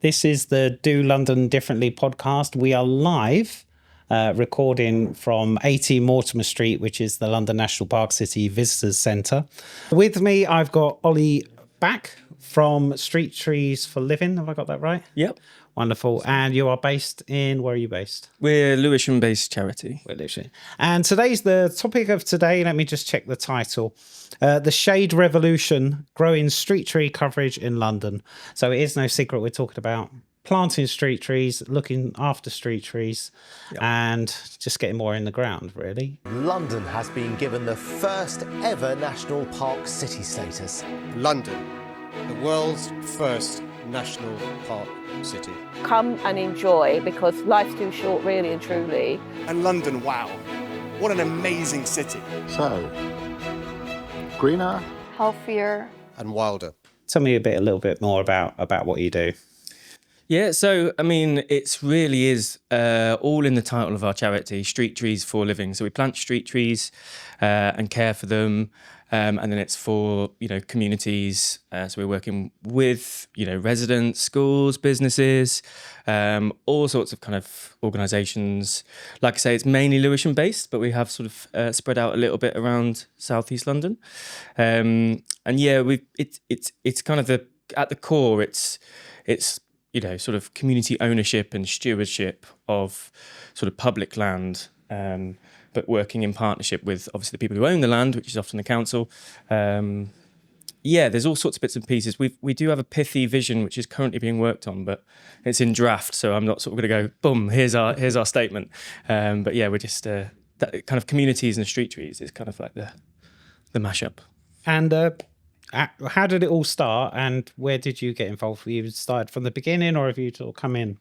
This is the Do London Differently podcast. We are live recording from 80 Mortimer Street, which is the London National Park City Visitors Centre. With me, I've got Oli Back from Street Trees for Living. Have I got that right? Yep. Wonderful. And you are based in, where are you based? We're Lewisham-based charity. We're Lewisham. And today's the topic of today. Let me just check the title. The Shade Revolution, Growing Street Tree Coverage in London. So it is no secret we're talking about planting street trees, looking after street trees, and just getting more in the ground, really. London has been given the first ever national park city status. London, the world's first national park city. Come and enjoy, because life's too short, really and truly. And London, wow, what an amazing city. So, greener, healthier, and wilder. Tell me a little bit more about what you do. Yeah, so, I mean, it's really is all in the title of our charity, Street Trees for Living. So we plant street trees and care for them. And then it's for, communities. So we're working with, residents, schools, businesses, all sorts of kind of organisations. Like I say, it's mainly Lewisham based, but we have sort of spread out a little bit around Southeast London. And yeah, it's kind of at the core, it's sort of community ownership and stewardship of sort of public land, but working in partnership with obviously the people who own the land, which is often the council. There's all sorts of bits and pieces. We do have a pithy vision, which is currently being worked on, but it's in draft. So I'm not sort of going to go, boom, here's our statement. But yeah, we're just that kind of communities and street trees is kind of like the mashup. And how did it all start, and where did you get involved? Were you started from the beginning, or have you sort of come in?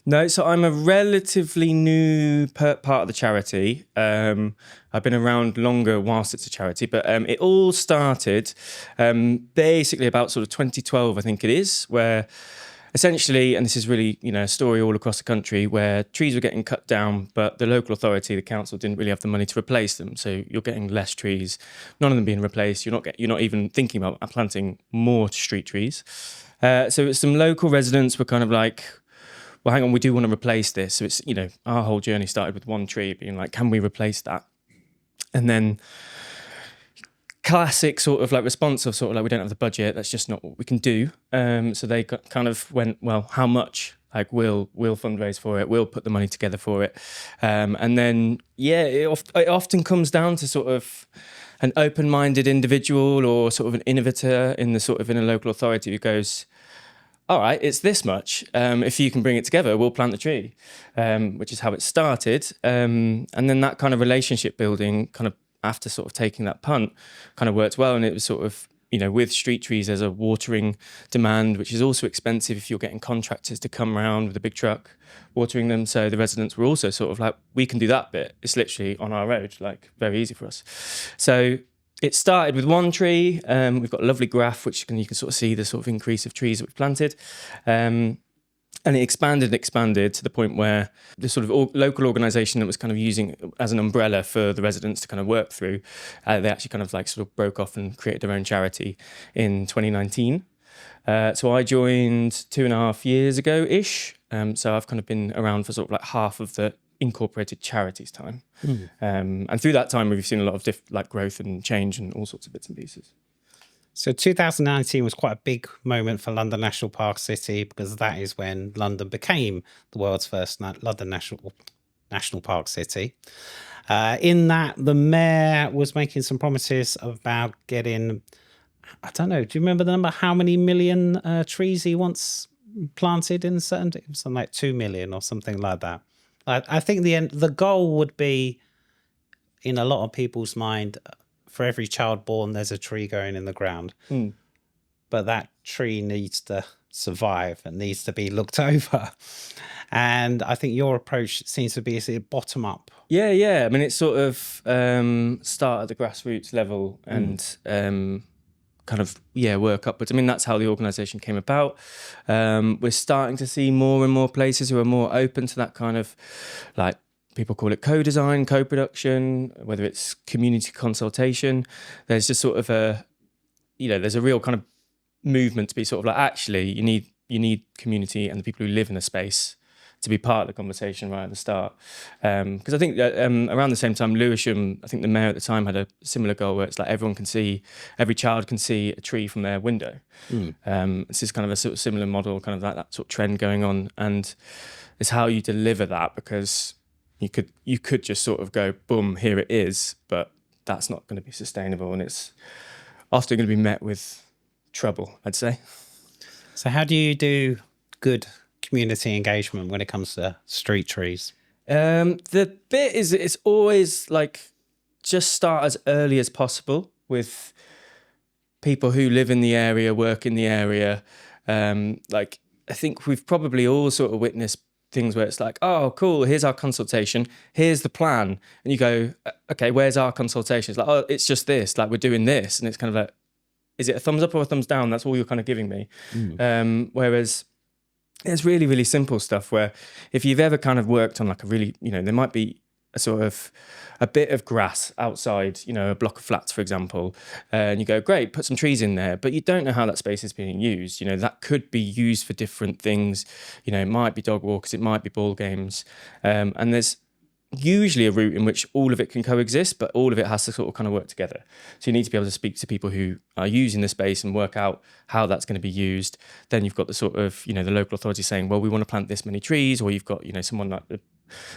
No, so I'm a relatively new part of the charity. I've been around longer whilst it's a charity, but it all started basically about sort of 2012, I think it is, where essentially, and this is really, a story all across the country, where trees were getting cut down, but the local authority, the council, didn't really have the money to replace them. So you're getting less trees, none of them being replaced. You're not even thinking about planting more street trees. So some local residents were kind of like, well, hang on, we do want to replace this. So it's, our whole journey started with one tree being like, can we replace that? And then classic sort of like response of sort of like, we don't have the budget, that's just not what we can do. So they kind of went, well, how much? Like we'll fundraise for it, we'll put the money together for it. And then, it often comes down to sort of an open-minded individual or sort of an innovator in a local authority who goes, all right, it's this much. If you can bring it together, we'll plant the tree, which is how it started. And then that kind of relationship building kind of after sort of taking that punt kind of worked well. And it was sort of, with street trees, there's a watering demand, which is also expensive if you're getting contractors to come around with a big truck watering them. So the residents were also sort of like, we can do that bit. It's literally on our road, like very easy for us. So it started with one tree. We've got a lovely graph, which you can sort of see the sort of increase of trees that we've planted. And it expanded to the point where the sort of local organisation that was kind of using it as an umbrella for the residents to kind of work through, they actually kind of like sort of broke off and created their own charity in 2019. So I joined 2.5 years ago-ish. So I've kind of been around for sort of like half of the incorporated charities time. And through that time, we've seen a lot of growth and change and all sorts of bits and pieces. So 2019 was quite a big moment for London National Park City, because that is when London became the world's first London National Park City. In that, the mayor was making some promises about getting, I don't know, do you remember the number? How many million trees he wants planted in something like 2 million or something like that. I think the goal would be, in a lot of people's mind, for every child born, there's a tree going in the ground. But that tree needs to survive and needs to be looked over. And I think your approach seems to be bottom up. Yeah. I mean, it's sort of start at the grassroots level and work upwards. I mean, that's how the organisation came about. We're starting to see more and more places who are more open to that kind of like, people call it co-design, co-production, whether it's community consultation. There's just sort of there's a real kind of movement to be sort of like, actually, you need you need community and the people who live in the space to be part of the conversation right at the start. Because I think that around the same time, Lewisham, I think the mayor at the time had a similar goal where it's like every child can see a tree from their window. This is kind of a sort of similar model, kind of that sort of trend going on, and it's how you deliver that, because you could just sort of go, boom, here it is, but that's not going to be sustainable, and it's often going to be met with trouble, I'd say. So how do you do good community engagement when it comes to street trees? The bit is, it's always like, just start as early as possible with people who live in the area, work in the area. Like, I think we've probably all sort of witnessed things where it's like, oh, cool, here's our consultation, here's the plan. And you go, okay, where's our consultation? It's like, oh, it's just this, like, we're doing this. And it's kind of like, is it a thumbs up or a thumbs down? That's all you're kind of giving me. Whereas it's really, really simple stuff where if you've ever kind of worked on like a really, there might be a sort of a bit of grass outside, a block of flats, for example, and you go, great, put some trees in there, but you don't know how that space is being used. That could be used for different things. It might be dog walkers, it might be ball games. And there's usually a route in which all of it can coexist, but all of it has to sort of kind of work together. So you need to be able to speak to people who are using the space and work out how that's going to be used. Then you've got the sort of, the local authority saying, well, we want to plant this many trees, or you've got, someone like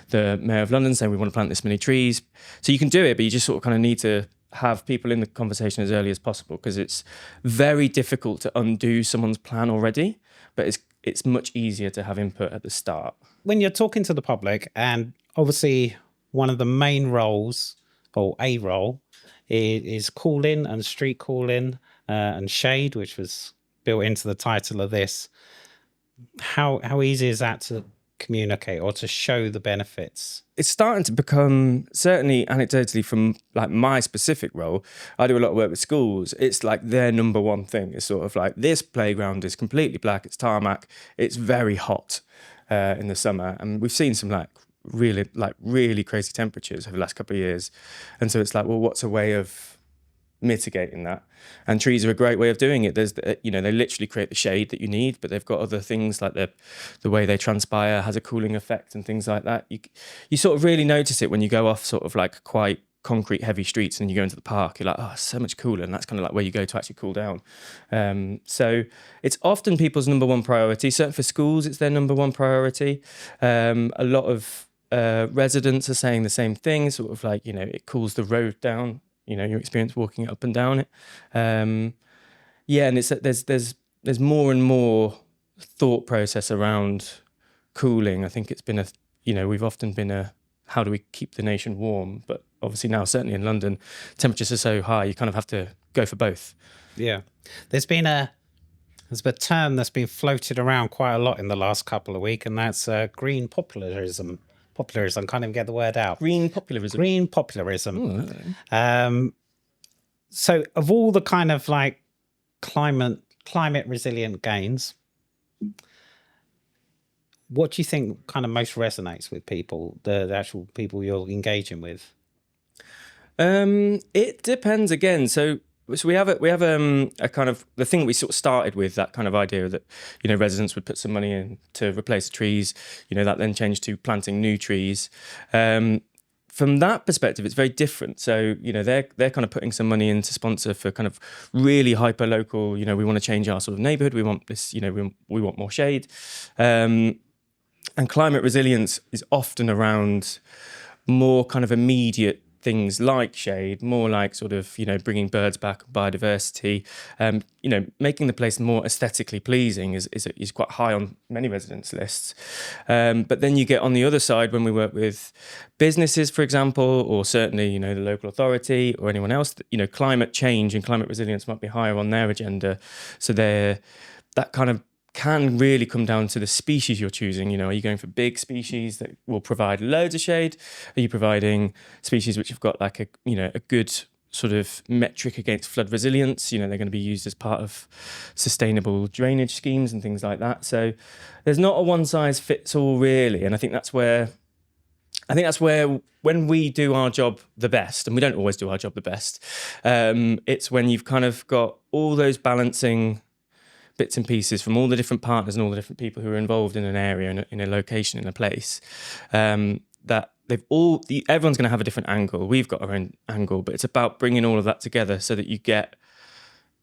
the Mayor of London saying we want to plant this many trees. So you can do it, but you just sort of kind of need to have people in the conversation as early as possible, because it's very difficult to undo someone's plan already, but it's much easier to have input at the start. When you're talking to the public, and obviously one of the main roles, or a role, is call-in and street call-in and shade, which was built into the title of this. How easy is that to communicate or to show the benefits? It's starting to become, certainly anecdotally from like my specific role, I do a lot of work with schools. It's like their number one thing. It's sort of like, this playground is completely black, it's tarmac, it's very hot in the summer. And we've seen some really crazy temperatures over the last couple of years. And so it's like, well, what's a way of mitigating that? And trees are a great way of doing it. There's, they literally create the shade that you need, but they've got other things like the way they transpire has a cooling effect and things like that. You sort of really notice it when you go off sort of like quite concrete heavy streets and you go into the park. You're like, oh, it's so much cooler, and that's kind of like where you go to actually cool down. So it's often people's number one priority. Certainly for schools, it's their number one priority. A lot of residents are saying the same thing, sort of like, it cools the road down. Your experience walking up and down it. And it's there's more and more thought process around cooling. I think it's been we've often been how do we keep the nation warm? But obviously now, certainly in London, temperatures are so high, you kind of have to go for both. Yeah. There's a term that's been floated around quite a lot in the last couple of weeks, and that's green populism. Popularism, can't even get the word out. Green populism. Green populism. So of all the kind of like climate resilient gains, what do you think kind of most resonates with people, the actual people you're engaging with? It depends again. So we have a kind of, the thing we sort of started with, that kind of idea that, residents would put some money in to replace trees, that then changed to planting new trees. From that perspective, it's very different. So, they're kind of putting some money in to sponsor for kind of really hyper local, we want to change our sort of neighbourhood. We want this, we want more shade. And climate resilience is often around more kind of immediate things like shade, more like sort of, bringing birds back, biodiversity, making the place more aesthetically pleasing is quite high on many residents' lists. But then you get on the other side when we work with businesses, for example, or certainly, the local authority or anyone else, climate change and climate resilience might be higher on their agenda. So that kind of can really come down to the species you're choosing. Are you going for big species that will provide loads of shade? Are you providing species which have got like a good sort of metric against flood resilience? They're going to be used as part of sustainable drainage schemes and things like that. So there's not a one size fits all really. And I think that's where when we do our job the best, and we don't always do our job the best, it's when you've kind of got all those balancing bits and pieces from all the different partners and all the different people who are involved in an area, in a location, in a place, that everyone's going to have a different angle. We've got our own angle, but it's about bringing all of that together so that you get,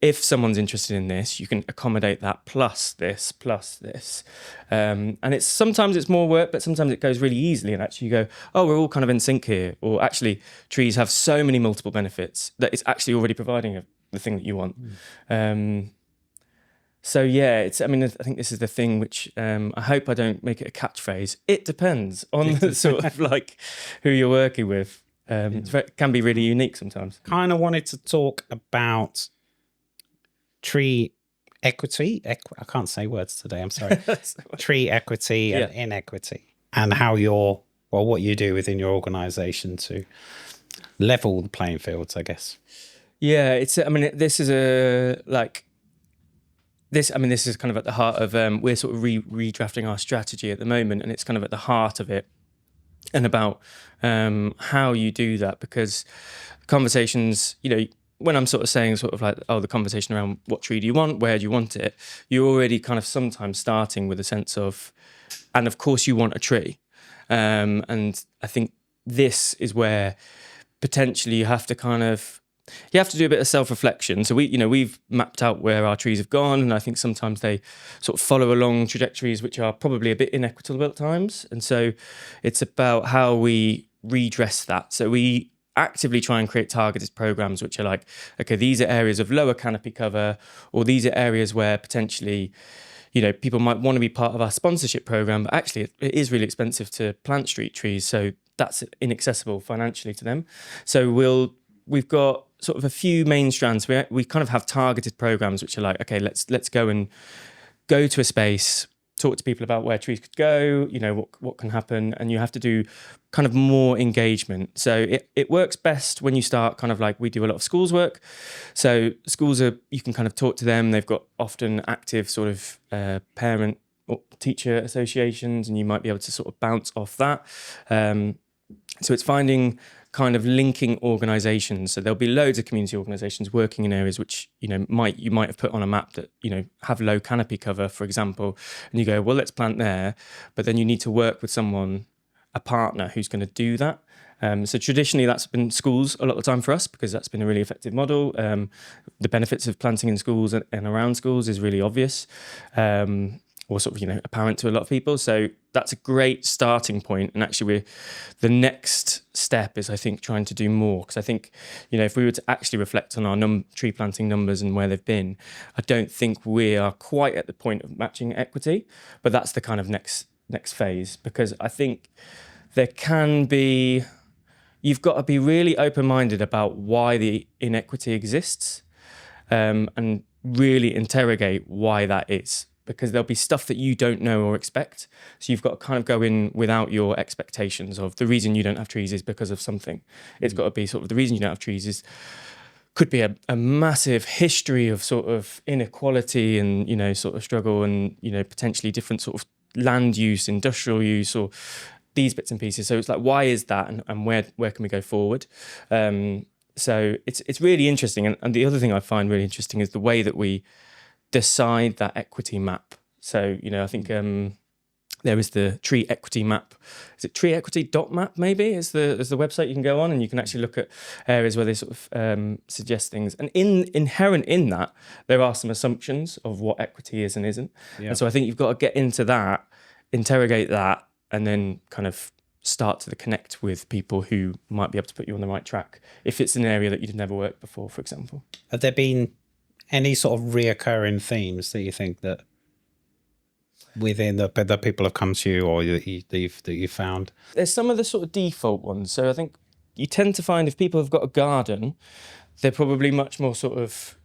if someone's interested in this, you can accommodate that plus this. And sometimes it's more work, but sometimes it goes really easily. And actually you go, oh, we're all kind of in sync here. Or actually trees have so many multiple benefits that it's actually already providing the thing that you want. So yeah, I think this is the thing which I hope I don't make it a catchphrase. It depends on the sort of like who you're working with. It can be really unique sometimes. Kind of wanted to talk about tree equity. I can't say words today, I'm sorry. Tree equity and inequity, and how what you do within your organisation to level the playing fields, I guess. Yeah, this is kind of at the heart of, we're sort of redrafting our strategy at the moment, and it's kind of at the heart of it and about how you do that, because conversations, when I'm sort of saying sort of like, the conversation around what tree do you want, where do you want it, you're already kind of sometimes starting with a sense of, and of course you want a tree. And I think this is where potentially you have to do a bit of self-reflection. So we've mapped out where our trees have gone, and I think sometimes they sort of follow along trajectories which are probably a bit inequitable at times. And so it's about how we redress that. So we actively try and create targeted programs which are like, okay, these are areas of lower canopy cover, or these are areas where potentially, people might want to be part of our sponsorship program, but actually it is really expensive to plant street trees. So that's inaccessible financially to them. So we've got sort of a few main strands. We kind of have targeted programs which are like, okay, let's go to a space, talk to people about where trees could go, what can happen, and you have to do kind of more engagement. So it works best when you start kind of like, we do a lot of schools work. So schools you can kind of talk to them. They've got often active sort of parent or teacher associations, and you might be able to sort of bounce off that. So it's finding kind of linking organisations. So there'll be loads of community organisations working in areas which, you might have put on a map that, have low canopy cover, for example, and you go, well, let's plant there. But then you need to work with someone, a partner who's going to do that. So traditionally that's been schools a lot of the time for us, because that's been a really effective model. The benefits of planting in schools and around schools is really obvious. Or sort of, apparent to a lot of people. So that's a great starting point. And actually the next step is, I think, trying to do more. Because I think, if we were to actually reflect on our tree planting numbers and where they've been, I don't think we are quite at the point of matching equity, but that's the kind of next phase. Because I think you've got to be really open-minded about why the inequity exists, and really interrogate why that is. Because there'll be stuff that you don't know or expect. So you've got to kind of go in without your expectations of the reason you don't have trees is because of something. It's got to be sort of the reason you don't have trees could be a massive history of sort of inequality and, sort of struggle and, potentially different sort of land use, industrial use, or these bits and pieces. So it's like, why is that, and where can we go forward? So it's really interesting. And the other thing I find really interesting is the way that we decide that equity map. So, I think there is the tree equity map. Is it treeequity.map maybe is the website you can go on, and you can actually look at areas where they sort of suggest things. And inherent in that, there are some assumptions of what equity is and isn't. Yeah. And so I think you've got to get into that, interrogate that, and then kind of start to connect with people who might be able to put you on the right track if it's an area that you've never worked before, for example. Have there been any sort of reoccurring themes that you think that within the people have come to you, or that you found? There's some of the sort of default ones. So I think you tend to find if people have got a garden, they're probably much more sort of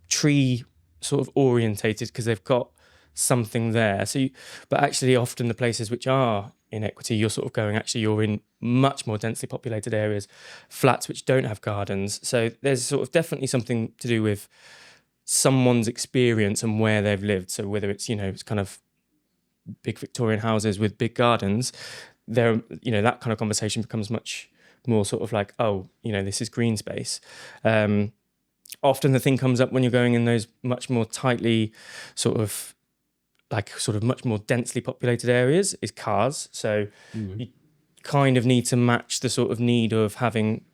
tree sort of orientated because they've got something there. But actually often the places which are inequity, you're sort of going, actually you're in much more densely populated areas, flats which don't have gardens. So there's sort of definitely something to do with someone's experience and where they've lived. So whether it's, it's kind of big Victorian houses with big gardens, that kind of conversation becomes much more sort of like, this is green space. Often the thing comes up when you're going in those much more tightly sort of much more densely populated areas is cars. So you kind of need to match the sort of need of having,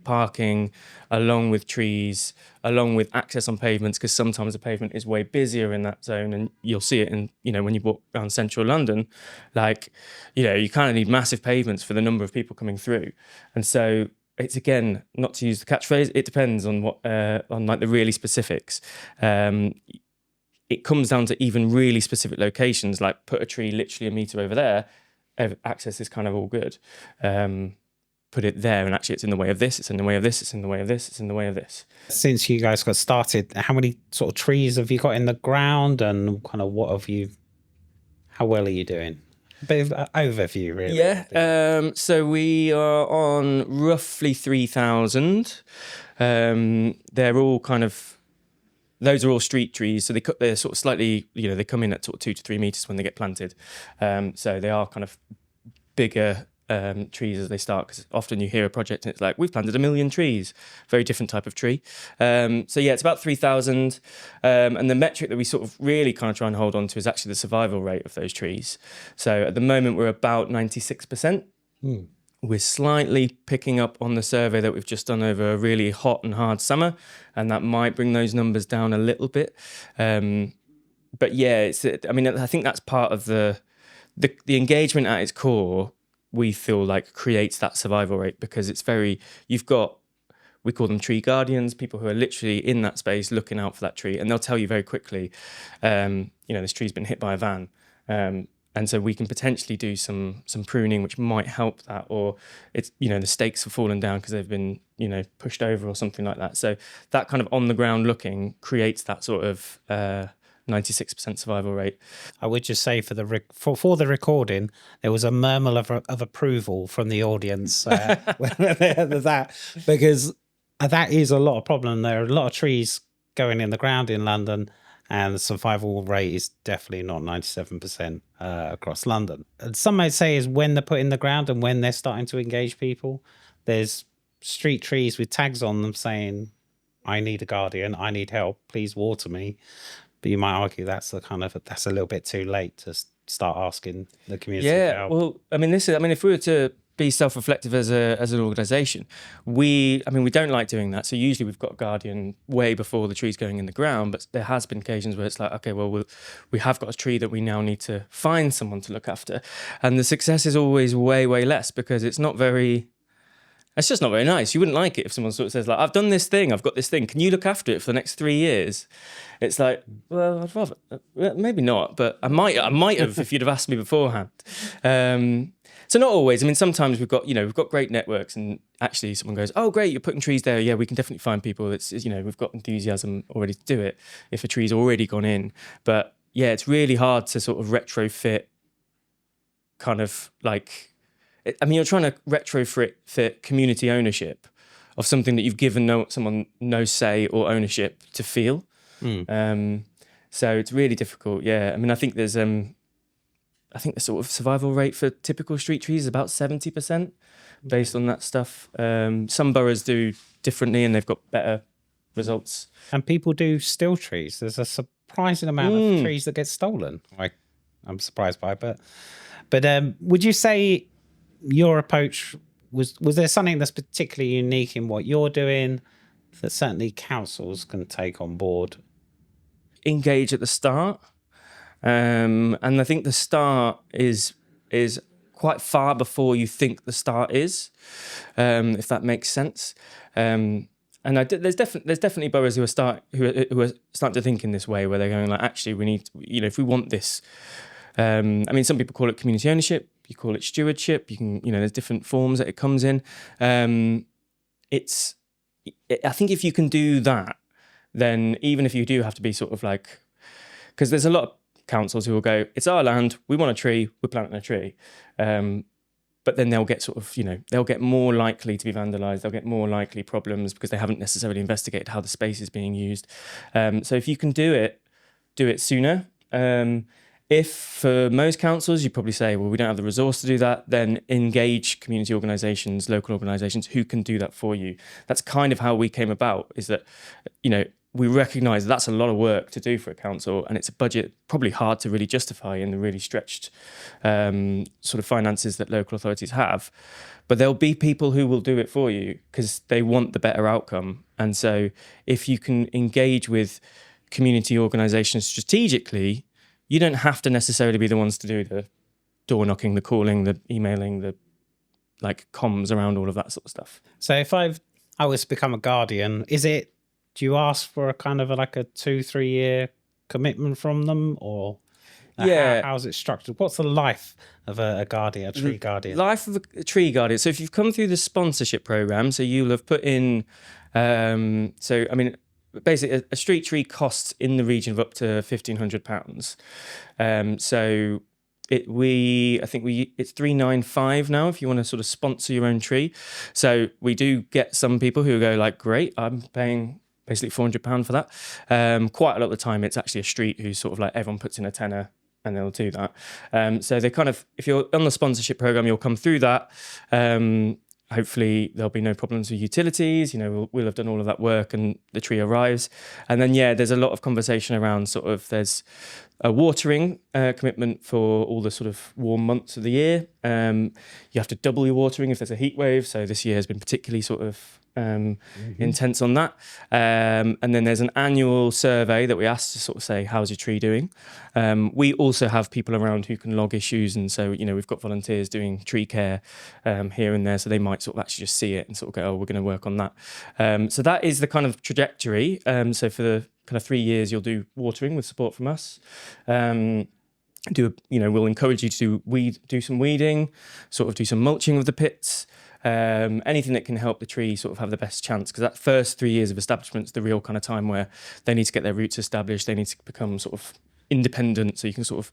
parking along with trees, along with access on pavements, because sometimes the pavement is way busier in that zone, and you'll see it in, when you walk around central London, you kind of need massive pavements for the number of people coming through. And so it's, again, not to use the catchphrase, it depends on what, on like the really specifics. It comes down to even really specific locations, like put a tree literally a metre over there, access is kind of all good. Put it there, and actually it's in the way of this, it's in the way of this, it's in the way of this, it's in the way of this. Since you guys got started, how many sort of trees have you got in the ground, and kind of how well are you doing? A bit of an overview, really. Yeah, so we are on roughly 3,000. They're all those are all street trees, so they're sort of slightly, they come in at sort of 2 to 3 meters when they get planted. So they are kind of bigger trees as they start, because often you hear a project and it's like, we've planted 1 million trees, very different type of tree. So yeah, it's about 3,000. And the metric that we sort of really kind of try and hold on to is actually the survival rate of those trees. So at the moment, we're about 96%. We're slightly picking up on the survey that we've just done over a really hot and hard summer, and that might bring those numbers down a little bit. But yeah, I think that's part of the engagement at its core. We feel like creates that survival rate, because it's we call them tree guardians, people who are literally in that space looking out for that tree, and they'll tell you very quickly, this tree's been hit by a van. And so we can potentially do some pruning, which might help that, or it's, the stakes have fallen down because they've been, pushed over or something like that. So that kind of on the ground looking creates that sort of 96% survival rate. I would just say for the recording, there was a murmur of approval from the audience that, because that is a lot of problem. There are a lot of trees going in the ground in London, and the survival rate is definitely not 97% across London. And some might say is when they're put in the ground and when they're starting to engage people. There's street trees with tags on them saying, I need a guardian, I need help, please water me. But you might argue that's a little bit too late to start asking the community for help. Well, if we were to be self-reflective as an organisation, we don't like doing that. So usually we've got a guardian way before the tree's going in the ground, but there has been occasions where it's like, okay, well, we have got a tree that we now need to find someone to look after. And the success is always way, way less, because it's just not very nice. You wouldn't like it if someone sort of says, like, I've done this thing, I've got this thing, can you look after it for the next 3 years? It's like, well, I'd rather, maybe not, but I might have if you'd have asked me beforehand. So not always. Sometimes we've got great networks, and actually someone goes, oh, great, you're putting trees there. Yeah, we can definitely find people. We've got enthusiasm already to do it if a tree's already gone in. But yeah, it's really hard to sort of retrofit kind of like, you're trying to retrofit community ownership of something that you've given someone no say or ownership to feel. So it's really difficult. Yeah, I think there's I think the sort of survival rate for typical street trees is about 70% based on that stuff. Some boroughs do differently, and they've got better results. And people do still trees. There's a surprising amount of trees that get stolen. I'm surprised by it, but would you say your approach was there something that's particularly unique in what you're doing that certainly councils can take on board? Engage at the start. And I think the start is quite far before you think the start is, if that makes sense. And there's definitely boroughs who are starting to think in this way, where they're going like, actually, we need, if we want this. Some people call it community ownership. You call it stewardship. You can, there's different forms that it comes in. I think if you can do that, then even if you do have to be sort of like, because there's a lot of councils who will go, it's our land, we want a tree, we're planting a tree. But then they'll get sort of, they'll get more likely to be vandalised, they'll get more likely problems because they haven't necessarily investigated how the space is being used. So if you can do it sooner. If for most councils, you probably say, well, we don't have the resource to do that, then engage community organisations, local organisations who can do that for you. That's kind of how we came about, is that, we recognise that's a lot of work to do for a council, and it's a budget probably hard to really justify in the really stretched sort of finances that local authorities have. But there'll be people who will do it for you because they want the better outcome. And so if you can engage with community organisations strategically, you don't have to necessarily be the ones to do the door knocking, the calling, the emailing, the comms around all of that sort of stuff. So if I was to become a guardian, do you ask for a kind of a 2-3 year commitment from them, or how's it structured? What's the life of a guardian, a tree guardian? Life of a tree guardian. So if you've come through the sponsorship program, so you'll have put in, basically a street tree costs in the region of up to £1,500. So it's £395 now if you want to sort of sponsor your own tree. So we do get some people who go great, I'm paying basically £400 for that. Quite a lot of the time it's actually a street who's sort of everyone puts in a tenner and they'll do that. So they kind of, if you're on the sponsorship program, you'll come through that. Hopefully there'll be no problems with utilities. We'll have done all of that work and the tree arrives. And then, there's a lot of conversation around there's a watering commitment for all the sort of warm months of the year. You have to double your watering if there's a heat wave. So this year has been particularly sort of intense on that. And then there's an annual survey that we ask to sort of say, how's your tree doing? We also have people around who can log issues. And so, we've got volunteers doing tree care here and there. So they might sort of actually just see it and sort of go, oh, we're going to work on that. So that is the kind of trajectory. So for the kind of 3 years, you'll do watering with support from us. We'll encourage you to do some weeding, sort of do some mulching of the pits. Anything that can help the tree sort of have the best chance, because that first 3 years of establishment is the real kind of time where they need to get their roots established, they need to become sort of independent, so you can sort of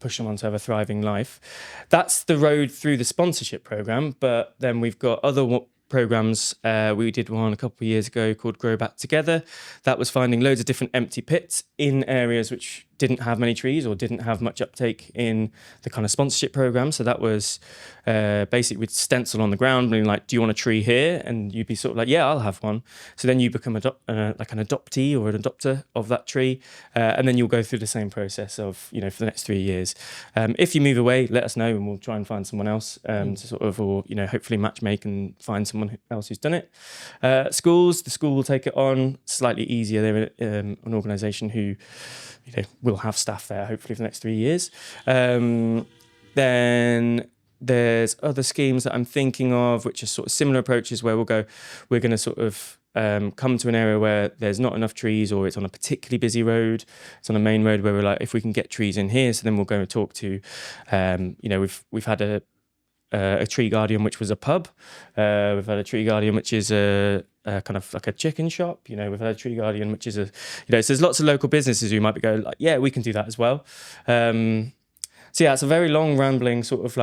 push them on to have a thriving life. That's the road through the sponsorship program, but then we've got other programs. We did one a couple of years ago called Grow Back Together. That was finding loads of different empty pits in areas which didn't have many trees or didn't have much uptake in the kind of sponsorship program. So that was basically with stencil on the ground, being do you want a tree here? And you'd be sort of yeah, I'll have one. So then you become an adoptee or an adopter of that tree. And then you'll go through the same process of, for the next 3 years. If you move away, let us know and we'll try and find someone else to sort of, or, hopefully matchmake and find someone else who's done it. The school will take it on. Slightly easier. They're an organisation who, we'll have staff there hopefully for the next 3 years. Then there's other schemes that I'm thinking of, which are sort of similar approaches where we're going to sort of come to an area where there's not enough trees, or it's on a particularly busy road. It's on a main road where we're if we can get trees in here, so then we'll go and talk to, we've had a tree guardian, which was a pub. We've had a tree guardian, which is a kind of like a chicken shop. We've had a tree guardian, which is so there's lots of local businesses who might be going yeah, we can do that as well. So yeah, it's a very long rambling sort of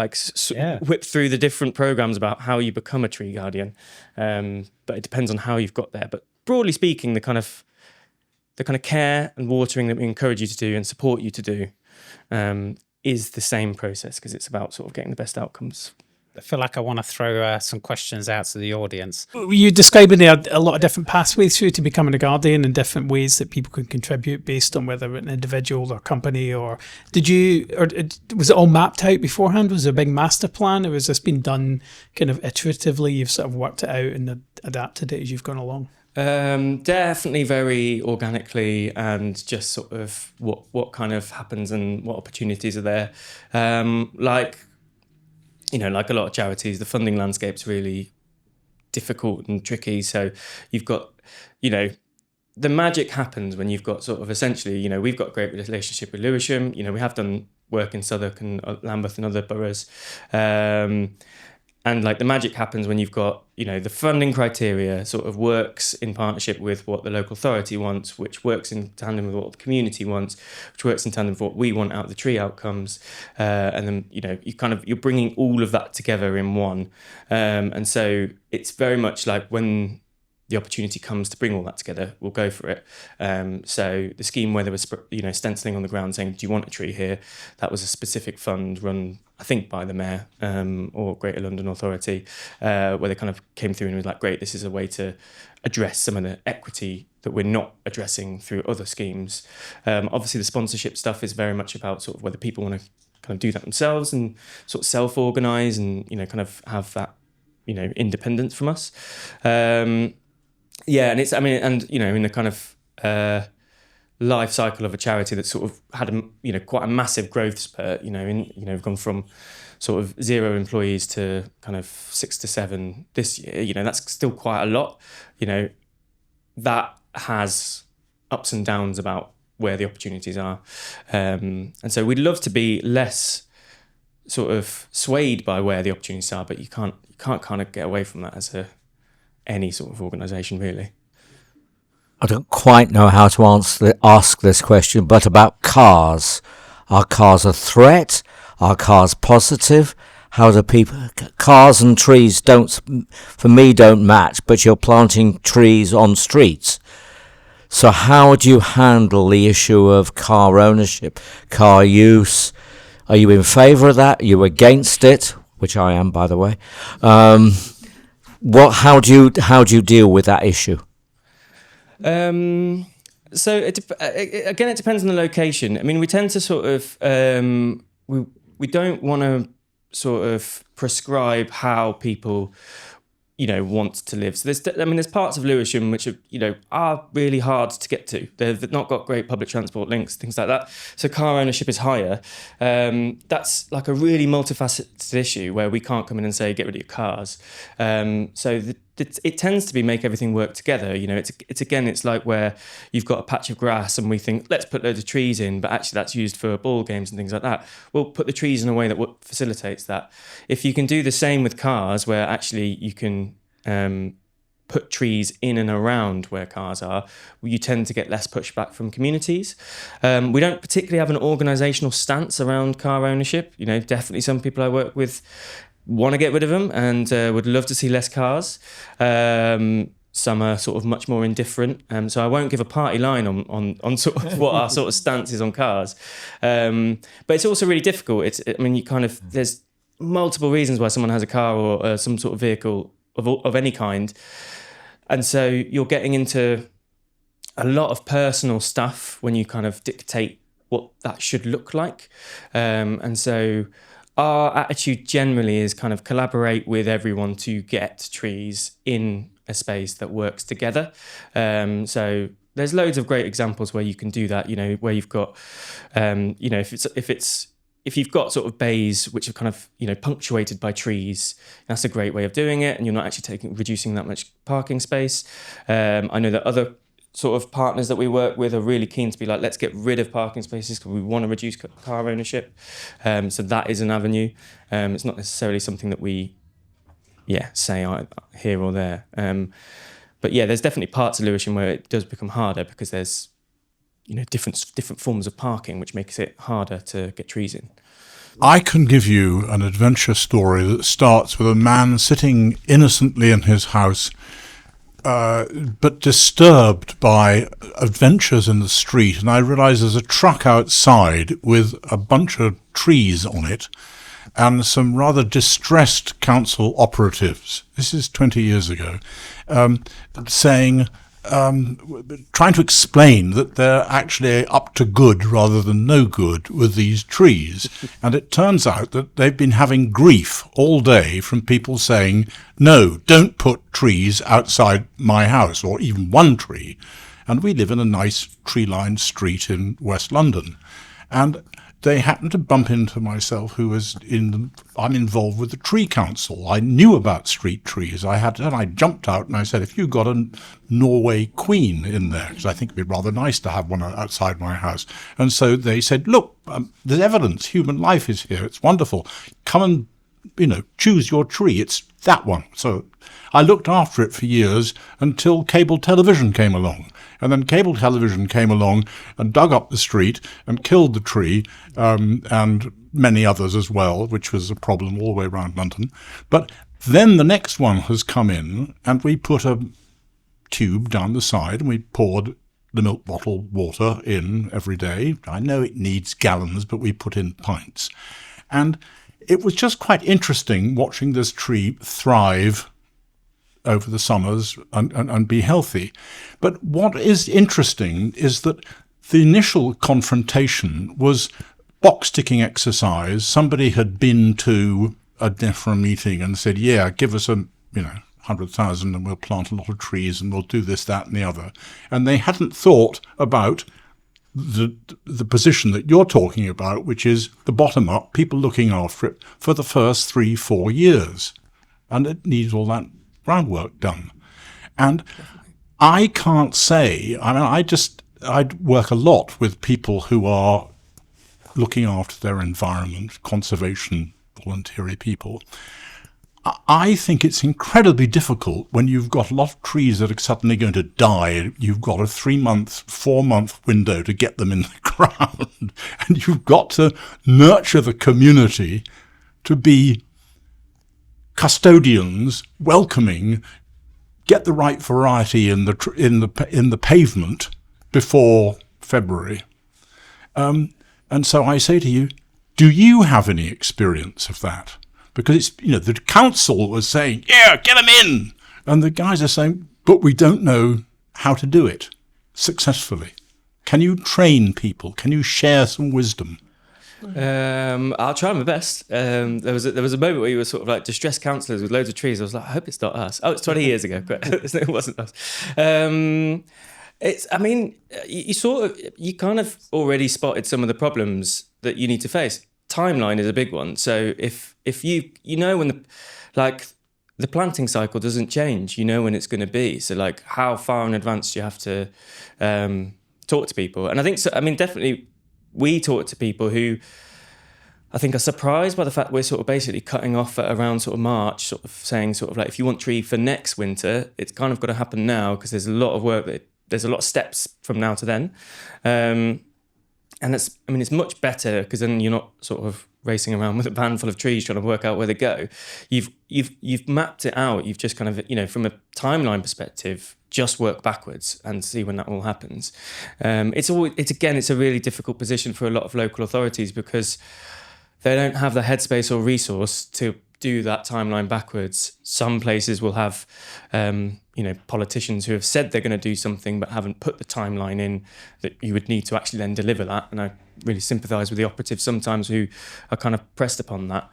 whip through the different programs about how you become a tree guardian. But it depends on how you've got there. But broadly speaking, the kind of care and watering that we encourage you to do and support you to do is the same process, because it's about sort of getting the best outcomes. I feel like I want to throw some questions out to the audience. You describing there a lot of different pathways through to becoming a guardian, and different ways that people can contribute based on whether an individual or company, or was it all mapped out beforehand? Was there a big master plan, or has this been done kind of iteratively? You've sort of worked it out and adapted it as you've gone along? Definitely very organically, and just sort of what kind of happens and what opportunities are there. Like a lot of charities, the funding landscape's really difficult and tricky. So you've got, the magic happens when you've got sort of essentially, we've got a great relationship with Lewisham. We have done work in Southwark and Lambeth and other boroughs. And the magic happens when you've got, the funding criteria sort of works in partnership with what the local authority wants, which works in tandem with what the community wants, which works in tandem with what we want out of the tree outcomes. And then, you're bringing all of that together in one. And so it's very much like when the opportunity comes to bring all that together, we'll go for it. So the scheme where there was, stenciling on the ground saying, do you want a tree here? That was a specific fund run, I think, by the Mayor or Greater London Authority, where they kind of came through and was like, great, this is a way to address some of the equity that we're not addressing through other schemes. Obviously, the sponsorship stuff is very much about sort of whether people want to kind of do that themselves and sort of self-organise and, kind of have that, independence from us. Yeah, and in the kind of life cycle of a charity that sort of had quite a massive growth spurt. We've gone from sort of 0 employees to kind of 6 to 7 this year. That's still quite a lot. That has ups and downs about where the opportunities are, and so we'd love to be less sort of swayed by where the opportunities are, but you can't kind of get away from that as any sort of organisation, really. I don't quite know how to ask this question, but about cars. Are cars a threat? Are cars positive? How do cars and trees don't match, but you're planting trees on streets. So how do you handle the issue of car ownership, car use? Are you in favour of that? Are you against it? Which I am, by the way. How do you deal with that issue? So it depends on the location. I mean, we tend to sort of we don't want to sort of prescribe how people want to live. So there's parts of Lewisham which are really hard to get to. They've not got great public transport links, things like that. So car ownership is higher. That's like a really multifaceted issue where we can't come in and say get rid of your cars. It tends to be make everything work together. It's like where you've got a patch of grass and we think let's put loads of trees in, but actually that's used for ball games and things like that. We'll put the trees in a way that facilitates that. If you can do the same with cars, where actually you can put trees in and around where cars are, you tend to get less pushback from communities. We don't particularly have an organisational stance around car ownership. Definitely some people I work with want to get rid of them and would love to see less cars. Some are sort of much more indifferent. So I won't give a party line on sort of what our sort of stance is on cars. But it's also really difficult. There's multiple reasons why someone has a car or some sort of vehicle of any kind. And so you're getting into a lot of personal stuff when you kind of dictate what that should look like. And so our attitude generally is kind of collaborate with everyone to get trees in a space that works together. So there's loads of great examples where you can do that, where you've got, if you've got sort of bays which are kind of, punctuated by trees, that's a great way of doing it. And you're not actually reducing that much parking space. I know that other sort of partners that we work with are really keen to be like, let's get rid of parking spaces because we want to reduce car ownership. So that is an avenue. It's not necessarily something that we, say here or there. But there's definitely parts of Lewisham where it does become harder because there's, different forms of parking, which makes it harder to get trees in. I can give you an adventure story that starts with a man sitting innocently in his house, but disturbed by adventures in the street. And I realise there's a truck outside with a bunch of trees on it and some rather distressed council operatives. This is 20 years ago, trying to explain that they're actually up to good rather than no good with these trees. And it turns out that they've been having grief all day from people saying, no, don't put trees outside my house, or even one tree. And we live in a nice tree-lined street in West London. And they happened to bump into myself, I'm involved with the tree council. I knew about street trees. I jumped out and I said, if you got a Norway queen in there, because I think it'd be rather nice to have one outside my house. And so they said, look, there's evidence, human life is here. It's wonderful. Come and, choose your tree. It's that one. So I looked after it for years until cable television came along. And then cable television came along and dug up the street and killed the tree, and many others as well, which was a problem all the way around London. But then the next one has come in, and we put a tube down the side and we poured the milk bottle water in every day. I know it needs gallons, but we put in pints. And it was just quite interesting watching this tree thrive over the summers and be healthy. But what is interesting is that the initial confrontation was box-ticking exercise. Somebody had been to a DEFRA meeting and said, yeah, give us 100,000 and we'll plant a lot of trees and we'll do this, that and the other. And they hadn't thought about the position that you're talking about, which is the bottom up, people looking after it for the first 3-4 years. And it needs all that groundwork done. And I can't say, I work a lot with people who are looking after their environment, conservation, voluntary people. I think it's incredibly difficult when you've got a lot of trees that are suddenly going to die. You've got a 3-month, 4-month window to get them in the ground. And you've got to nurture the community to be custodians, welcoming, get the right variety in the pavement before February. And so I say to you, do you have any experience of that? Because it's, the council was saying, yeah, get them in. And the guys are saying, but we don't know how to do it successfully. Can you train people? Can you share some wisdom? I'll try my best. There was a moment where you were sort of like distressed councillors with loads of trees. I was like, I hope it's not us. Oh, it's 20 years ago. It wasn't us. You kind of already spotted some of the problems that you need to face. Timeline is a big one. So if when the planting cycle doesn't change, when it's going to be. So like how far in advance do you have to talk to people? And I think so. I mean, definitely we talk to people who I think are surprised by the fact we're sort of basically cutting off at around sort of March, sort of saying sort of like, if you want tree for next winter, it's kind of got to happen now because there's a lot of work there's a lot of steps from now to then. And it's much better because then you're not sort of racing around with a van full of trees trying to work out where they go. You've mapped it out. You've just kind of, from a timeline perspective, just work backwards and see when that all happens. It's a really difficult position for a lot of local authorities because they don't have the headspace or resource to do that timeline backwards. Some places will have, politicians who have said they're going to do something but haven't put the timeline in that you would need to actually then deliver that. And I really sympathise with the operatives sometimes who are kind of pressed upon that.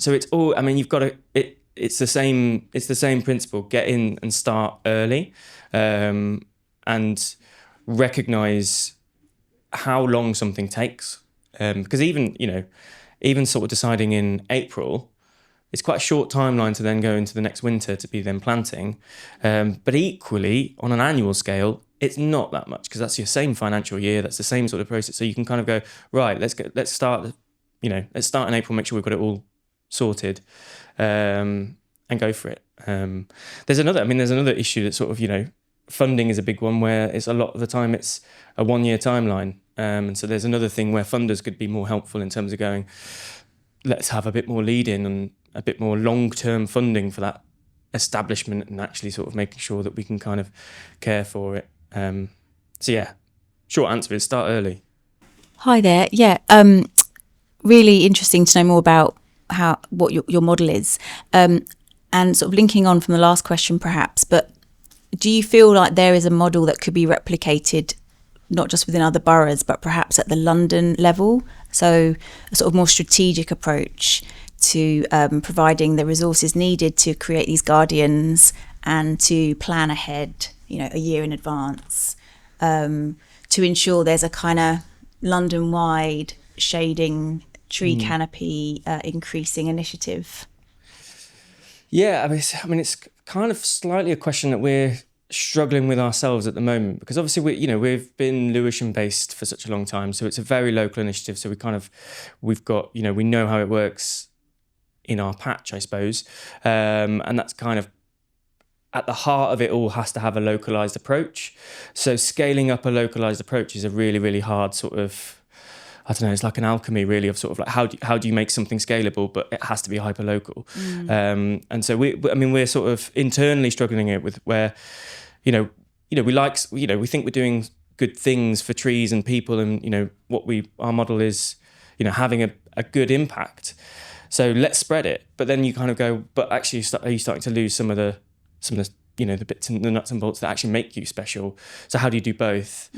So it's all. I mean, you've got to. It's the same. It's the same principle. Get in and start early, and recognise how long something takes. Because even sort of deciding in April, it's quite a short timeline to then go into the next winter to be then planting. But equally, on an annual scale, it's not that much because that's your same financial year. That's the same sort of process. So you can kind of go, right, let's start in April, make sure we've got it all sorted, and go for it. There's another issue that sort of, funding is a big one where it's a lot of the time it's a 1-year timeline. And so there's another thing where funders could be more helpful in terms of going, let's have a bit more lead in and a bit more long-term funding for that establishment and actually sort of making sure that we can kind of care for it. Short answer is start early. Hi there. Yeah, really interesting to know more about what your model is. And sort of linking on from the last question perhaps, but do you feel like there is a model that could be replicated not just within other boroughs, but perhaps at the London level? So a sort of more strategic approach to providing the resources needed to create these guardians and to plan ahead, a year in advance, to ensure there's a kind of London-wide shading tree canopy increasing initiative. Yeah, it's kind of slightly a question that we're struggling with ourselves at the moment because obviously we've been Lewisham based for such a long time, so it's a very local initiative. So we've got we know how it works in our patch, I suppose, and that's kind of at the heart of it all has to have a localized approach. So scaling up a localized approach is a really, really hard sort of, I don't know, it's like an alchemy really of sort of like how do you make something scalable, but it has to be hyper local. And so we're sort of internally struggling it with where we think we're doing good things for trees and people, and our model is having a good impact. So let's spread it. But then you kind of go, but actually, are you starting to lose some of the the bits and the nuts and bolts that actually make you special? So how do you do both?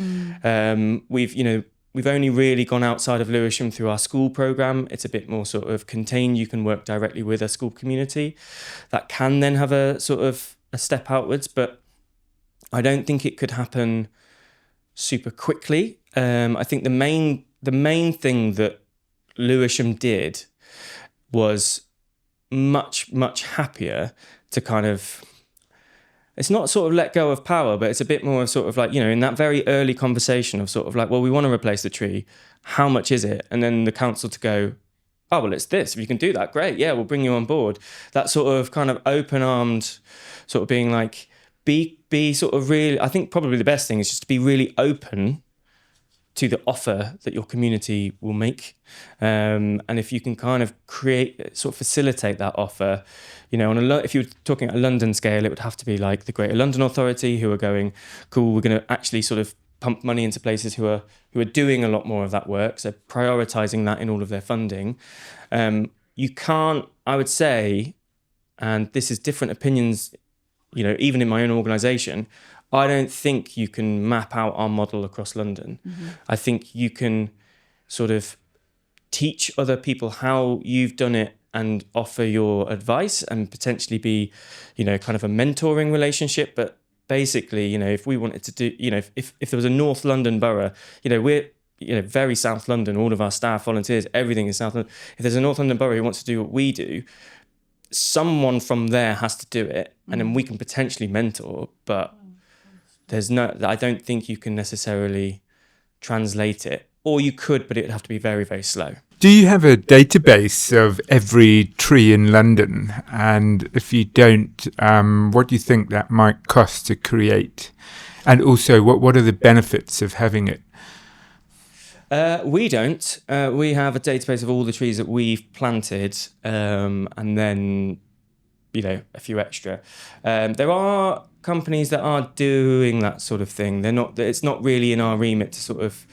We've only really gone outside of Lewisham through our school programme. It's a bit more sort of contained. You can work directly with a school community. That can then have a sort of a step outwards, but I don't think it could happen super quickly. I think the main thing that Lewisham did was much, much happier to kind of, it's not sort of let go of power, but it's a bit more of sort of like, in that very early conversation of sort of like, well, we want to replace the tree. How much is it? And then the council to go, oh, well, it's this. If you can do that, great. Yeah, we'll bring you on board. That sort of kind of open-armed sort of being like, be sort of really, I think probably the best thing is just to be really open to the offer that your community will make. And if you can kind of facilitate that offer, if you were talking at a London scale, it would have to be like the Greater London Authority, who are going, cool, we're going to actually sort of pump money into places who are doing a lot more of that work. So prioritising that in all of their funding. You can't, I would say, and this is different opinions, even in my own organisation, I don't think you can map out our model across London. Mm-hmm. I think you can sort of teach other people how you've done it and offer your advice and potentially be, kind of a mentoring relationship. But basically, if we wanted to do, if there was a North London borough, we're, very South London, all of our staff, volunteers, everything is South London. If there's a North London borough who wants to do what we do, someone from there has to do it, and then we can potentially mentor, but I don't think you can necessarily translate it, or you could, but it would have to be very, very slow. Do you have a database of every tree in London? And if you don't, what do you think that might cost to create? And also, what are the benefits of having it? We don't. We have a database of all the trees that we've planted, and then, a few extra. There are companies that are doing that sort of thing. It's not really in our remit to sort of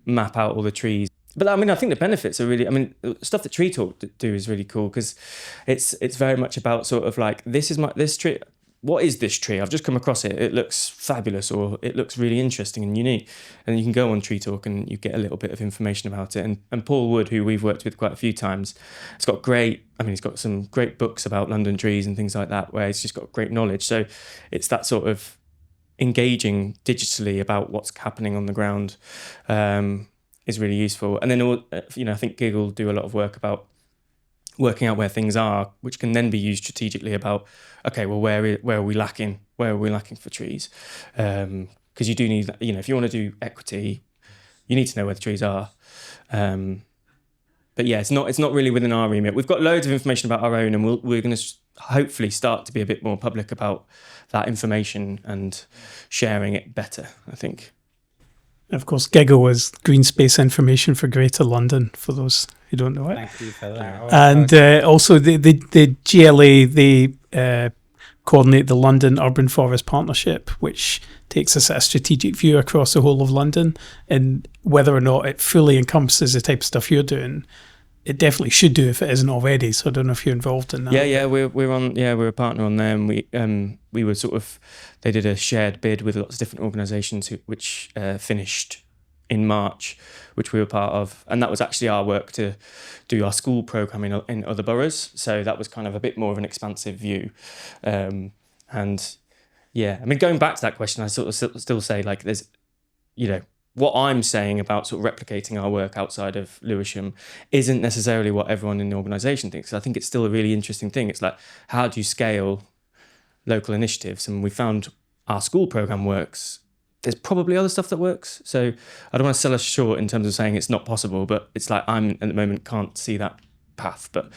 map out all the trees. But I think the benefits are really, stuff that Tree Talk do is really cool, because it's very much about sort of like, this tree. What is this tree? I've just come across it. It looks fabulous, or it looks really interesting and unique. And you can go on Tree Talk and you get a little bit of information about it. And Paul Wood, who we've worked with quite a few times, he's got some great books about London trees and things like that, where he's just got great knowledge. So it's that sort of engaging digitally about what's happening on the ground is really useful. And then, I think Giggle do a lot of work about working out where things are, which can then be used strategically about, okay, well, where are we lacking? Where are we lacking for trees? Because you do need, if you want to do equity, you need to know where the trees are. But yeah, it's not really within our remit. We've got loads of information about our own, and we're going to hopefully start to be a bit more public about that information and sharing it better, I think. Of course, Giggle is green space information for Greater London, for those who don't know it. Thank you for that. And also the GLA, they coordinate the London Urban Forest Partnership, which takes a sort of strategic view across the whole of London, and whether or not it fully encompasses the type of stuff you're doing, it definitely should do if it isn't already. So I don't know if you're involved in that. Yeah, we're a partner on them. We were sort of, they did a shared bid with lots of different organisations which finished in March, which we were part of, and that was actually our work to do our school programme in other boroughs. So that was kind of a bit more of an expansive view, and yeah, going back to that question, I sort of still say, like, there's, what I'm saying about sort of replicating our work outside of Lewisham isn't necessarily what everyone in the organisation thinks. I think it's still a really interesting thing. It's like, how do you scale local initiatives? And we found our school programme works. There's probably other stuff that works. So I don't want to sell us short in terms of saying it's not possible, but it's like, I'm at the moment can't see that path. But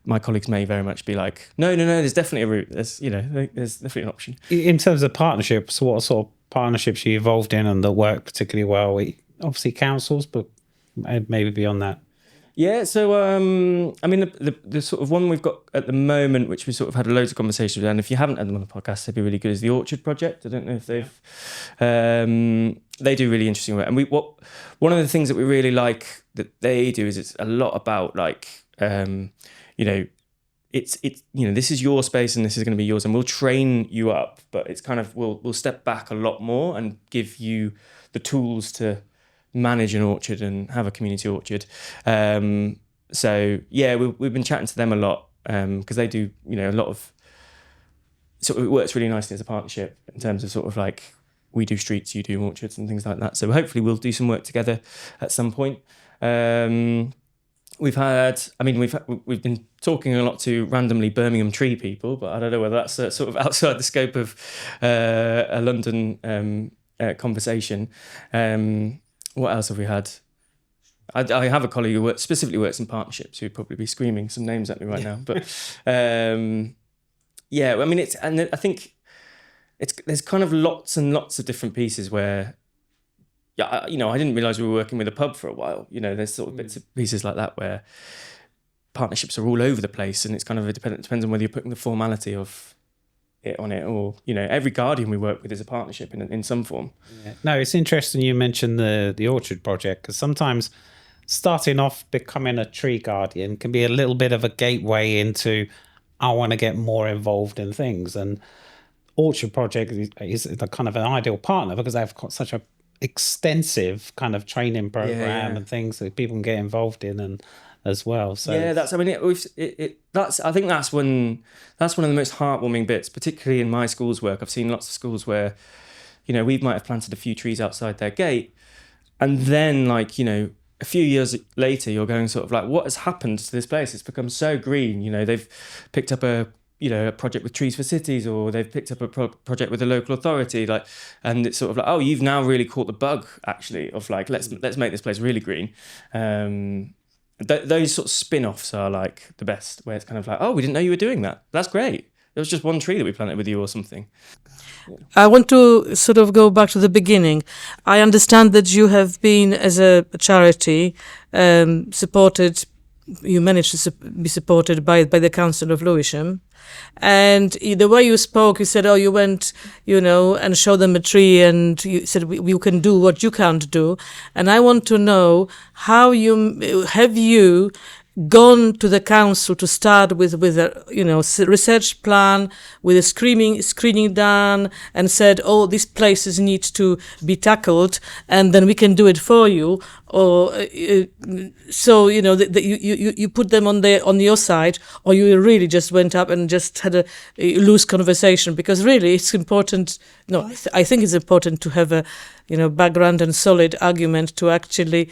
my colleagues may very much be like, no, there's definitely a route. There's definitely an option. In terms of partnerships, what sort of partnerships are you involved in and that work particularly well? Obviously councils, but maybe beyond that. Yeah, so I mean, the sort of one we've got at the moment, which we sort of had loads of conversations with, and if you haven't had them on the podcast, they'd be really good, is the Orchard Project. I don't know if they've, they do really interesting work. And one of the things that we really like that they do is it's a lot about like, you know, it's you know, this is your space and this is going to be yours, and we'll train you up, but it's kind of we'll step back a lot more and give you the tools to manage an orchard and have a community orchard. So yeah, we've been chatting to them a lot because they do, you know, a lot of sort of, it works really nicely as a partnership in terms of sort of like we do streets, you do orchards and things like that. So hopefully we'll do some work together at some point. We've been talking a lot to randomly Birmingham tree people, but I don't know whether that's sort of outside the scope of a London conversation. What else have we had? I have a colleague who specifically works in partnerships who'd probably be screaming some names at me right now. But yeah, I mean, I think there's kind of lots and lots of different pieces where, yeah, you know, I didn't realise we were working with a pub for a while. You know, there's sort of bits of pieces like that where partnerships are all over the place, and it's kind of depends on whether you're putting the formality of it on it, or you know, every guardian we work with is a partnership in some form. Yeah. No, it's interesting you mentioned the Orchard Project, because sometimes starting off becoming a tree guardian can be a little bit of a gateway into I want to get more involved in things, and Orchard Project is the kind of an ideal partner because they've got such a extensive kind of training program and things that people can get involved in and as well. So yeah, I think that's one of the most heartwarming bits, particularly in my school's work. I've seen lots of schools where, you know, we might have planted a few trees outside their gate, and then like, you know, a few years later you're going sort of like, what has happened to this place? It's become so green. You know, they've picked up a project with Trees for Cities, or they've picked up a project with a local authority, like, and it's sort of like, oh, you've now really caught the bug actually of like, let's make this place really green. Those sort of spin-offs are like the best, where it's kind of like, oh, we didn't know you were doing that. That's great. It was just one tree that we planted with you or something. I want to sort of go back to the beginning. I understand that you have been, as a charity, supported. You managed to be supported by the Council of Lewisham, and the way you spoke, you said, "Oh, you went, you know, and showed them a tree, and you said we can do what you can't do." And I want to know how you gone to the council to start with a, you know, research plan with a screening done, and said, oh, these places need to be tackled, and then we can do it for you, or so, you know, you put them on your side, or you really just went up and just had a loose conversation, because really it's important. No, I think it's important to have a, you know, background and solid argument to actually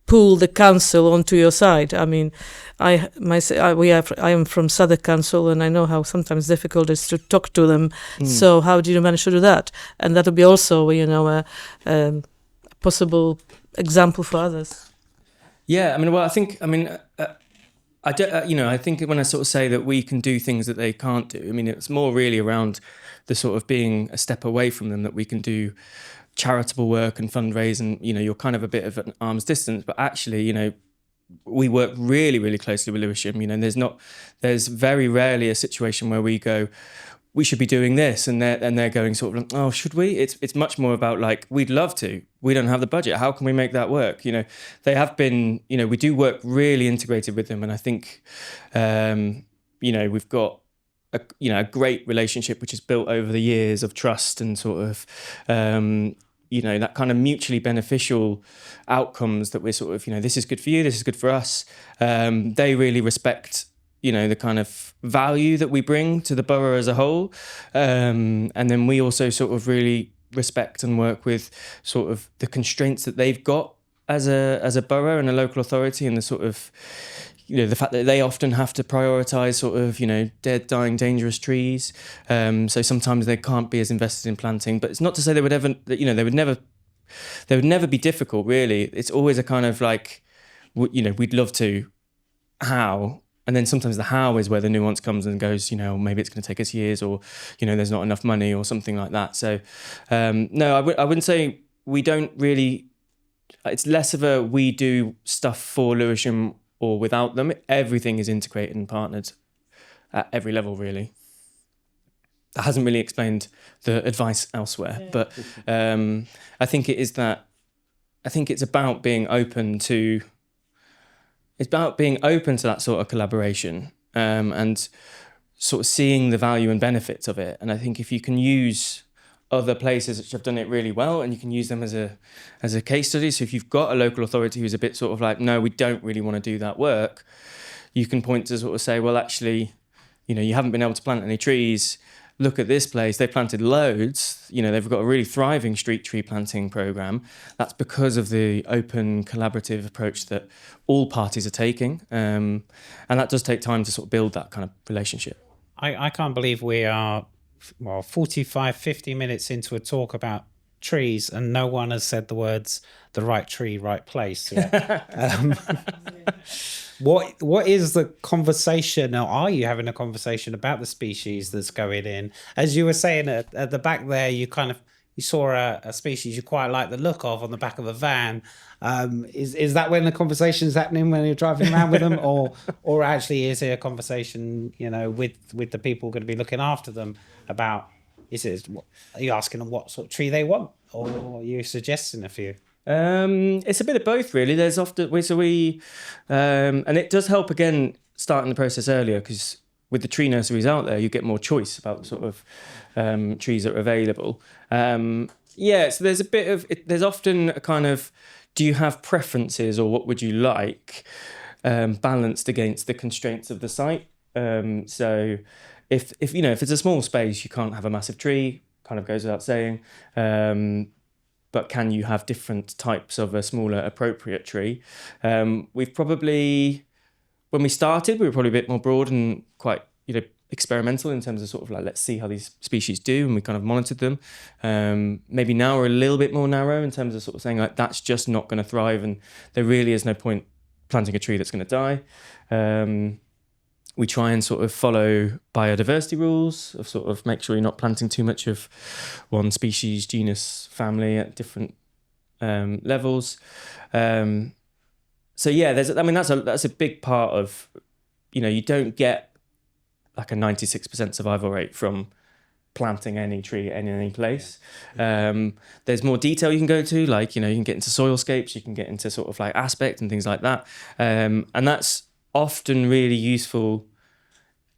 pull the council onto your side. I mean, I am from Southwark Council, and I know how sometimes difficult it is to talk to them. So how do you manage to do that? And that would be also, you know, a possible example for others. Yeah, I mean, well, I think when I sort of say that we can do things that they can't do, I mean, it's more really around the sort of being a step away from them, that we can do charitable work and fundraise, and you know, you're kind of a bit of an arm's distance, but actually, you know, we work really, really closely with Lewisham. You know, there's very rarely a situation where we go, we should be doing this, and they're going sort of like, oh, should we? It's much more about like, we'd love to, we don't have the budget, how can we make that work? You know, they have been, you know, we do work really integrated with them, and I think you know, we've got a great relationship which is built over the years of trust and sort of you know, that kind of mutually beneficial outcomes that we're sort of, you know, this is good for you, this is good for us. They really respect, you know, the kind of value that we bring to the borough as a whole, and then we also sort of really respect and work with sort of the constraints that they've got as a borough and a local authority, and the sort of, you know, the fact that they often have to prioritise sort of, you know, dead, dying, dangerous trees. So sometimes they can't be as invested in planting. But it's not to say they would never be difficult, really. It's always a kind of like, you know, we'd love to, how? And then sometimes the how is where the nuance comes and goes, you know, maybe it's going to take us years, or, you know, there's not enough money or something like that. So, no, I wouldn't say we don't really it's less of a we do stuff for Lewisham or without them. Everything is integrated and partnered at every level, really. That hasn't really explained the advice elsewhere, but I think it is that. I think it's about being open to. It's about being open to that sort of collaboration and sort of seeing the value and benefits of it. And I think if you can use other places which have done it really well, and you can use them as a case study. So if you've got a local authority who's a bit sort of like, no, we don't really want to do that work, you can point to sort of say, well, actually, you haven't been able to plant any trees. Look at this place, they planted loads. They've got a really thriving street tree planting program. That's because of the open collaborative approach that all parties are taking. And that does take time to sort of build that kind of relationship. I can't believe we are 45, 50 minutes into a talk about trees and no one has said the words, the right tree, right place yet. What is the conversation, or are you having a conversation about the species that's going in? As you were saying at the back there, you saw a species you quite like the look of on the back of a van. Is that when the conversation's happening when you're driving around with them, or actually is it a conversation, with the people going to be looking after them about? Are you asking them what sort of tree they want, or are you suggesting a few? It's a bit of both, really. There's often and it does help again starting the process earlier, because with the tree nurseries out there, you get more choice about the sort of trees that are available. So there's a bit of there's often a kind of, do you have preferences or what would you like, balanced against the constraints of the site. So if it's a small space, you can't have a massive tree, kind of goes without saying. But can you have different types of a smaller appropriate tree? We've probably, when we started, we were probably a bit more broad and quite, experimental in terms of sort of like, let's see how these species do, and we kind of monitored them. Maybe now we're a little bit more narrow in terms of sort of saying like, that's just not going to thrive, and there really is no point planting a tree that's going to die. We try and sort of follow biodiversity rules of sort of make sure you're not planting too much of one species, genus, family at different levels. That's a big part of, you don't get like a 96% survival rate from planting any tree in any place. There's more detail you can go to, like, you can get into soilscapes, you can get into sort of like aspect and things like that. And that's often really useful.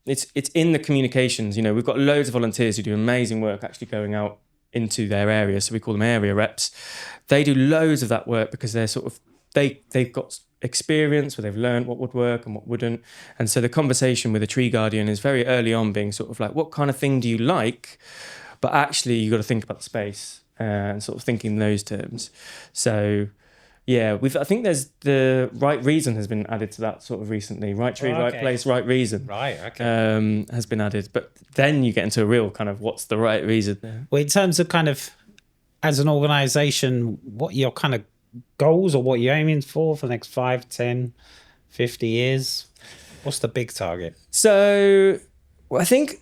It's in the communications. We've got loads of volunteers who do amazing work actually going out into their area, so we call them area reps. They do loads of that work because they're sort of they've got experience where they've learned what would work and what wouldn't. And so the conversation with a tree guardian is very early on being sort of like, what kind of thing do you like? But actually you've got to think about the space and sort of think in those terms. So yeah, I think there's the right reason has been added to that sort of recently. Right tree, right place, right reason. Right, okay. Has been added. But then you get into a real kind of what's the right reason. Well, in terms of kind of, as an organisation, what your kind of goals or what you're aiming for the next 5, 10, 50 years? What's the big target? So I think,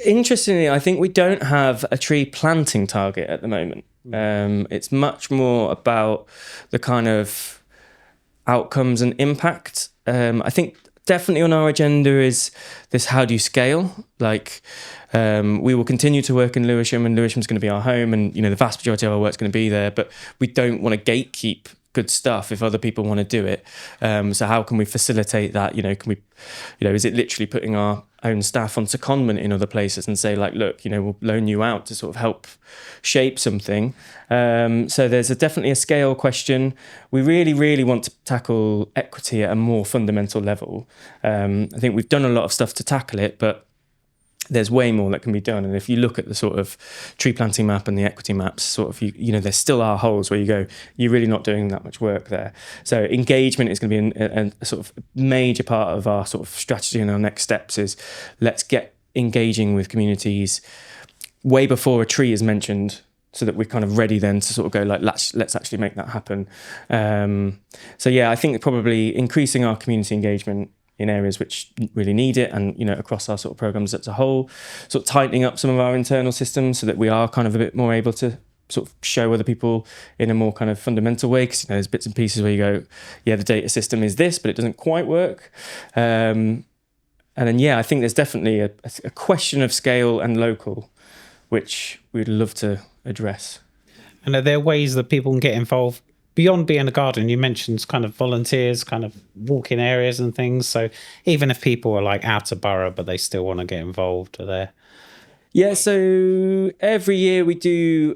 interestingly, we don't have a tree planting target at the moment. It's much more about the kind of outcomes and impact. I think definitely on our agenda is this: how do you scale? Like, we will continue to work in Lewisham, and Lewisham's going to be our home, and the vast majority of our work's going to be there. But we don't want to gatekeep good stuff if other people want to do it. So how can we facilitate that? Can we, is it literally putting our own staff on secondment in other places and say like, look, we'll loan you out to sort of help shape something. So there's definitely a scale question. We really, really want to tackle equity at a more fundamental level. I think we've done a lot of stuff to tackle it, but there's way more that can be done. And if you look at the sort of tree planting map and the equity maps, sort of, there still are holes where you go, you're really not doing that much work there. So engagement is going to be a sort of major part of our sort of strategy, and our next steps is let's get engaging with communities way before a tree is mentioned, so that we're kind of ready then to sort of go like, let's actually make that happen. So yeah, I think probably increasing our community engagement in areas which really need it, and across our sort of programs as a whole, sort of tightening up some of our internal systems so that we are kind of a bit more able to sort of show other people in a more kind of fundamental way, because there's bits and pieces where you go, yeah, the data system is this, but it doesn't quite work. And then, I think there's definitely a question of scale and local, which we'd love to address. And are there ways that people can get involved beyond being a garden? You mentioned kind of volunteers, kind of walking areas and things. So even if people are like out of borough, but they still want to get involved, are there? Yeah, so every year we do,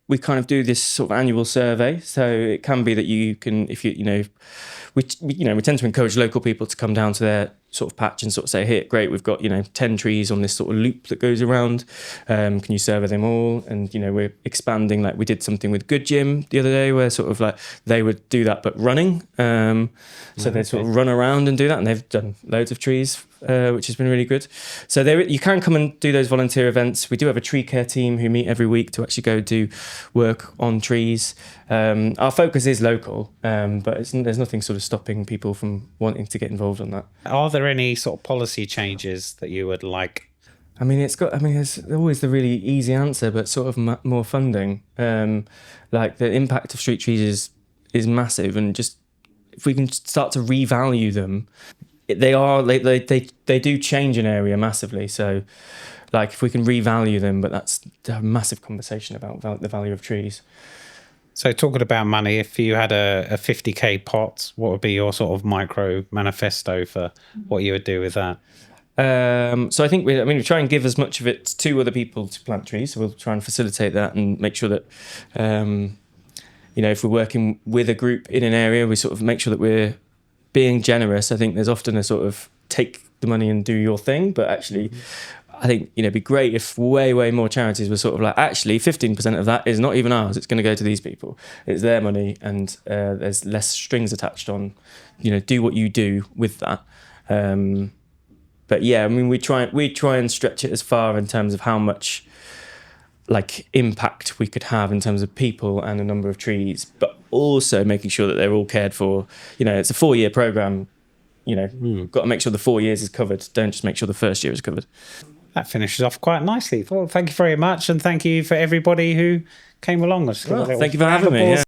we kind of do this sort of annual survey. So it can be that you can, if we tend to encourage local people to come down to their sort of patch and sort of say, hey, great, we've got 10 trees on this sort of loop that goes around. Can you survey them all? And we're expanding. Like we did something with Good Gym the other day, where sort of like they would do that but running. So they sort of run around and do that, and they've done loads of trees, which has been really good. So you can come and do those volunteer events. We do have a tree care team who meet every week to actually go do work on trees. Our focus is local, but there's nothing sort of stopping people from wanting to get involved on that. Are there any sort of policy changes that you would like? There's always the really easy answer, but sort of more funding. Like the impact of street trees is massive, and just if we can start to revalue them, they do change an area massively. So, like if we can revalue them, but that's a massive conversation about the value of trees. So talking about money, if you had a 50k pot, what would be your sort of micro manifesto for what you would do with that? So I think we try and give as much of it to other people to plant trees. So we'll try and facilitate that and make sure that, if we're working with a group in an area, we sort of make sure that we're being generous. I think there's often a sort of take the money and do your thing, but actually, I think, it'd be great if way more charities were sort of like, actually 15% of that is not even ours. It's going to go to these people. It's their money, and there's less strings attached on, do what you do with that. But yeah, we try and stretch it as far in terms of how much like impact we could have in terms of people and a number of trees, but also making sure that they're all cared for. It's a 4-year program. Got to make sure the 4 years is covered. Don't just make sure the first year is covered. That finishes off quite nicely. Well, thank you very much, and thank you for everybody who came along. Thank you for having me. Yeah.